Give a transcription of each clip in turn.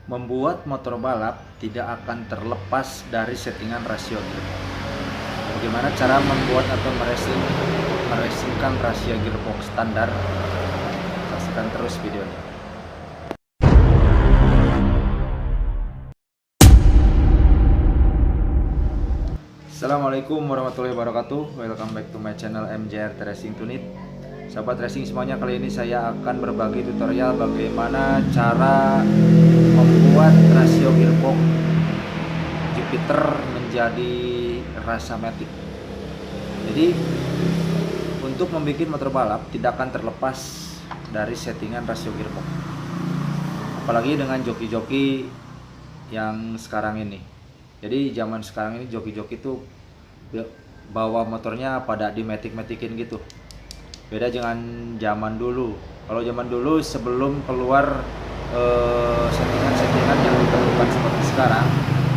Membuat motor balap tidak akan terlepas dari settingan rasio gearbox. Bagaimana cara membuat atau meracingkan rasio gearbox standar? Saksikan terus videonya. Assalamualaikum warahmatullahi wabarakatuh. Welcome back to my channel MJR Racing Tunit. Sahabat racing semuanya, kali ini saya akan berbagi tutorial bagaimana cara membuat rasio gearbox Jupiter menjadi rasa matic. Jadi untuk membuat motor balap tidak akan terlepas dari settingan rasio gearbox. Apalagi dengan joki-joki yang sekarang ini. Jadi zaman sekarang ini joki-joki itu bawa motornya pada di matic-maticin gitu. Beda dengan zaman dulu. Kalau zaman dulu sebelum keluar settingan-settingan yang ditentukan seperti sekarang,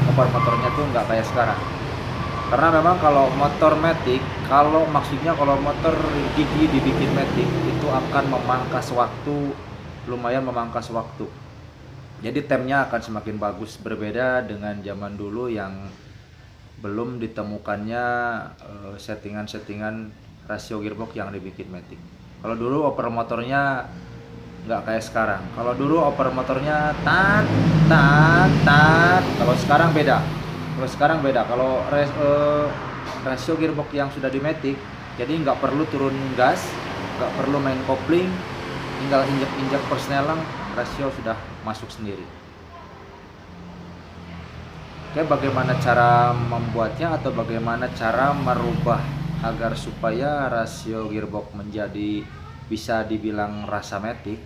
motor-motornya tuh nggak kayak sekarang. Karena memang kalau motor matic, kalau motor gigi dibikin matic itu akan memangkas waktu, lumayan memangkas waktu. Jadi temnya akan semakin bagus, berbeda dengan zaman dulu yang belum ditemukannya settingan-settingan rasio gearbox yang dibikin matic. Kalau dulu oper motornya nggak kayak sekarang. Kalau dulu oper motornya tat tat tat. Kalau sekarang beda. Kalau rasio gearbox yang sudah di matic, jadi nggak perlu turun gas, nggak perlu main kopling, tinggal injak-injak persneling, rasio sudah masuk sendiri. Oke, bagaimana cara membuatnya atau bagaimana cara merubah agar supaya rasio gearbox menjadi bisa dibilang rasa matic?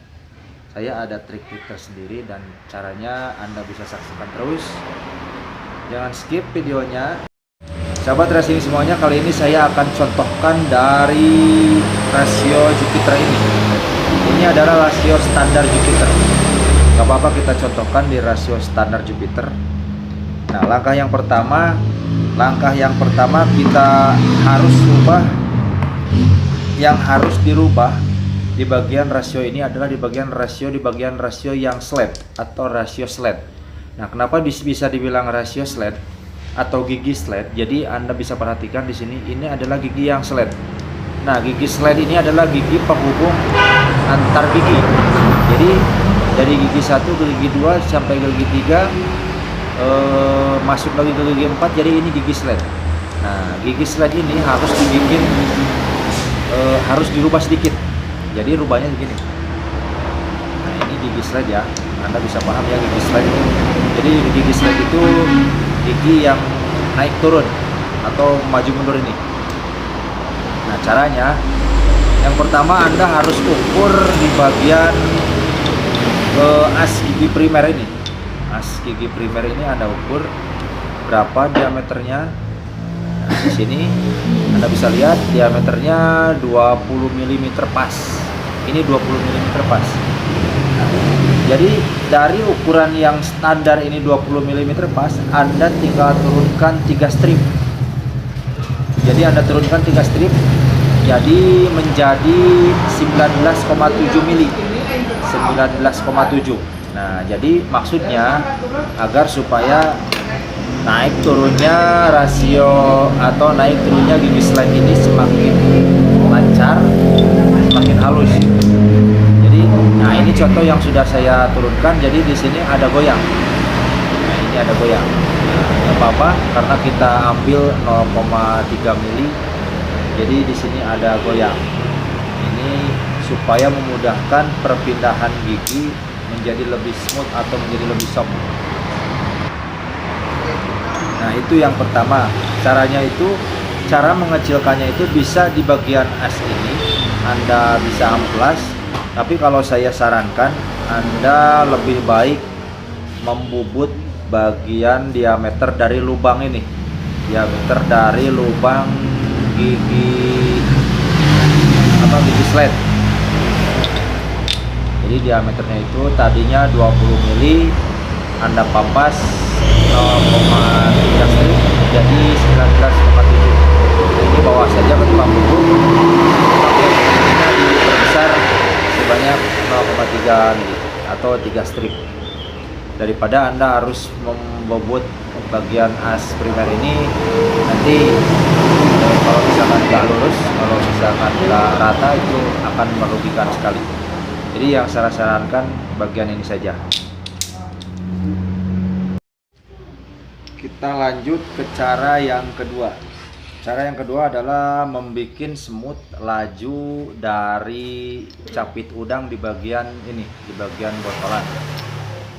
Saya ada trik-trik tersendiri dan caranya Anda bisa saksikan terus. Jangan skip videonya. Sahabat racing semuanya, kali ini saya akan contohkan dari rasio Jupiter ini. Ini adalah rasio standar Jupiter. Gak apa-apa kita contohkan di rasio standar Jupiter. Nah, langkah yang pertama kita harus ubah, yang harus dirubah di bagian rasio ini adalah di bagian rasio yang sled atau rasio sled. Nah, kenapa bisa dibilang rasio sled atau gigi sled? Jadi Anda bisa perhatikan di sini, ini adalah gigi yang sled. Nah, gigi sled ini adalah gigi penghubung antar gigi. Jadi dari gigi 1 ke gigi 2 sampai ke gigi 3, masuk lagi ke gigi 4, jadi ini gigi sled. Nah, gigi sled ini harus dibikin harus dirubah sedikit. Jadi rubahnya begini. Nah, ini gigi sled ya. Anda bisa paham ya gigi sled itu. Jadi gigi sled itu gigi yang naik turun atau maju mundur ini. Nah, caranya yang pertama Anda harus ukur di bagian as gigi primer ini. As gigi primer ini Anda ukur berapa diameternya. Nah, di sini Anda bisa lihat diameternya 20 mm pas. Ini 20 mm pas. Nah, jadi dari ukuran yang standar ini 20 mm pas, Anda tinggal turunkan 3 strip. Jadi Anda turunkan 3 strip, jadi menjadi 19,7 mili. 19,7. Nah, jadi maksudnya agar supaya naik turunnya rasio atau naik turunnya gigi slide ini semakin lancar, semakin halus. Jadi, nah ini contoh yang sudah saya turunkan. Jadi di sini ada goyang. Nah, ini ada goyang. Nah, apa-apa karena kita ambil 0,3 mili. Jadi di sini ada goyang. Ini supaya memudahkan perpindahan gigi menjadi lebih smooth atau menjadi lebih soft. Nah, itu yang pertama. Caranya itu, cara mengecilkannya itu bisa di bagian as ini Anda bisa amplas, tapi kalau saya sarankan Anda lebih baik membubut bagian diameter dari lubang ini. Diameter dari lubang gigi gigi sled. Jadi diameternya itu tadinya 20 mili, Anda pampas 0,3 strip jadi 19,7. Ini bawa saja ke tukang bubut, diameternya diperbesar sebanyak 0,3 mili atau 3 strip. daripada Anda harus membobot bagian as primer ini. Nanti kalau misalkan nggak lurus, kalau misalkan nggak rata, itu akan merugikan sekali. Jadi yang saya sarankan bagian ini saja. Kita lanjut ke cara yang kedua. Cara yang kedua adalah membuat semut laju dari capit udang di bagian ini, di bagian botolan.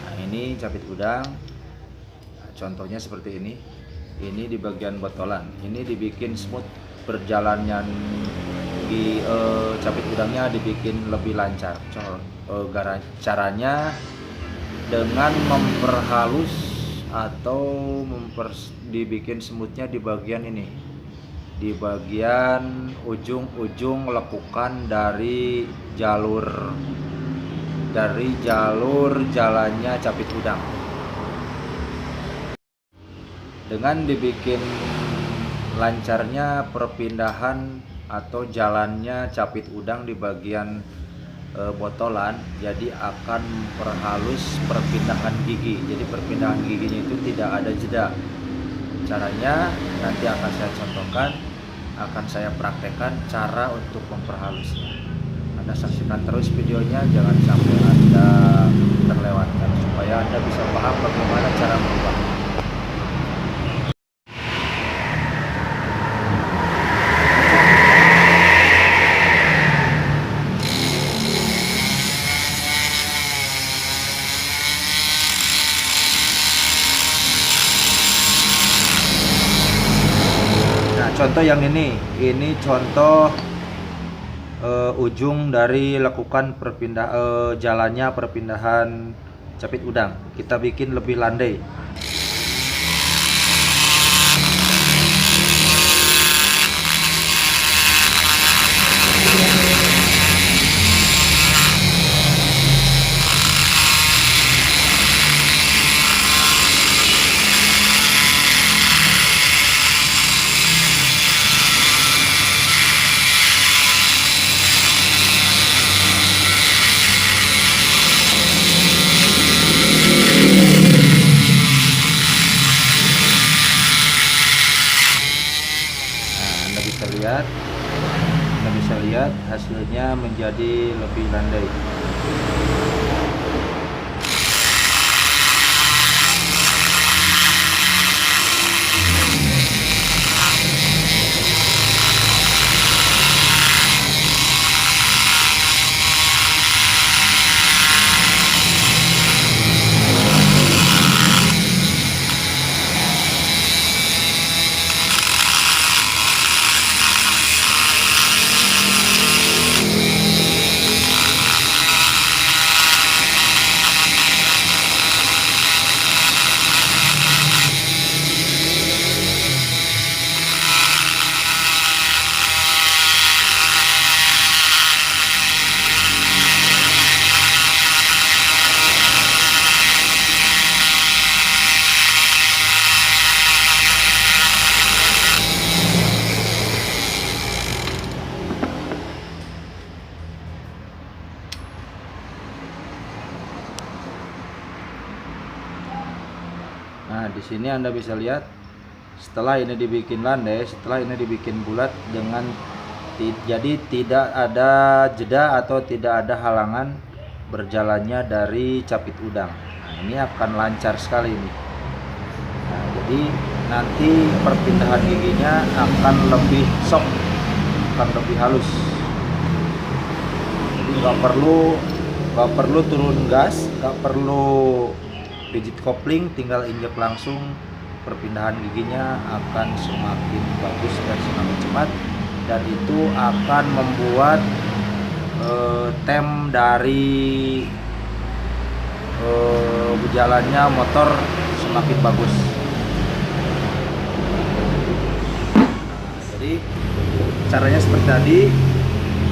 Nah, ini capit udang. Nah, contohnya seperti ini. Ini di bagian botolan. Ini dibikin semut perjalannya di capit udangnya dibikin lebih lancar. Caranya dengan memperhalus atau dibikin semutnya di bagian ini, di bagian ujung-ujung lekukan dari jalur jalannya capit udang. Dengan dibikin lancarnya perpindahan atau jalannya capit udang di bagian botolan, jadi akan memperhalus perpindahan gigi. Jadi perpindahan giginya itu tidak ada jeda. Caranya nanti akan saya contohkan, akan saya praktekkan cara untuk memperhalusnya. Anda saksikan terus videonya, jangan sampai Anda terlewatkan, supaya Anda bisa paham bagaimana cara merubah. Contoh yang ini contoh ujung dari lekukan jalannya perpindahan capit udang. Kita bikin lebih landai. Anda bisa lihat hasilnya menjadi lebih landai. Nah, di sini Anda bisa lihat setelah ini dibikin landai, setelah ini dibikin bulat jadi tidak ada jeda atau tidak ada halangan berjalannya dari capit udang. Nah, ini akan lancar sekali ini. Nah, jadi nanti perpindahan giginya akan lebih soft, akan lebih halus. Jadi nggak perlu turun gas, nggak perlu rigid kopling, tinggal injek langsung, perpindahan giginya akan semakin bagus dan semakin cepat, dan itu akan membuat tem dari berjalannya motor semakin bagus. Jadi caranya seperti tadi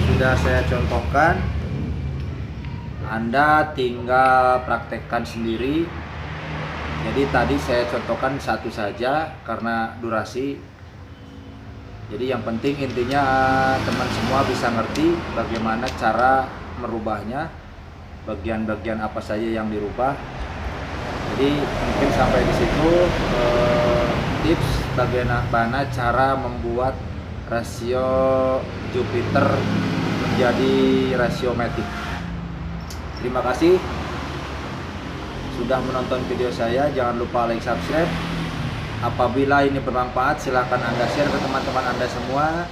sudah saya contohkan, Anda tinggal praktekkan sendiri. Jadi tadi saya contohkan satu saja karena durasi. Jadi yang penting intinya teman semua bisa ngerti bagaimana cara merubahnya, bagian-bagian apa saja yang dirubah. Jadi mungkin sampai di situ tips bagaimana cara membuat rasio Jupiter menjadi rasio matic. Terima kasih sudah menonton video saya. Jangan lupa like, subscribe. Apabila ini bermanfaat, silahkan Anda share ke teman-teman Anda semua.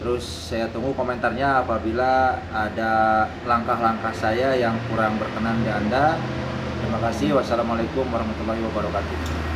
Terus saya tunggu komentarnya apabila ada langkah-langkah saya yang kurang berkenan di Anda. Terima kasih. Wassalamualaikum warahmatullahi wabarakatuh.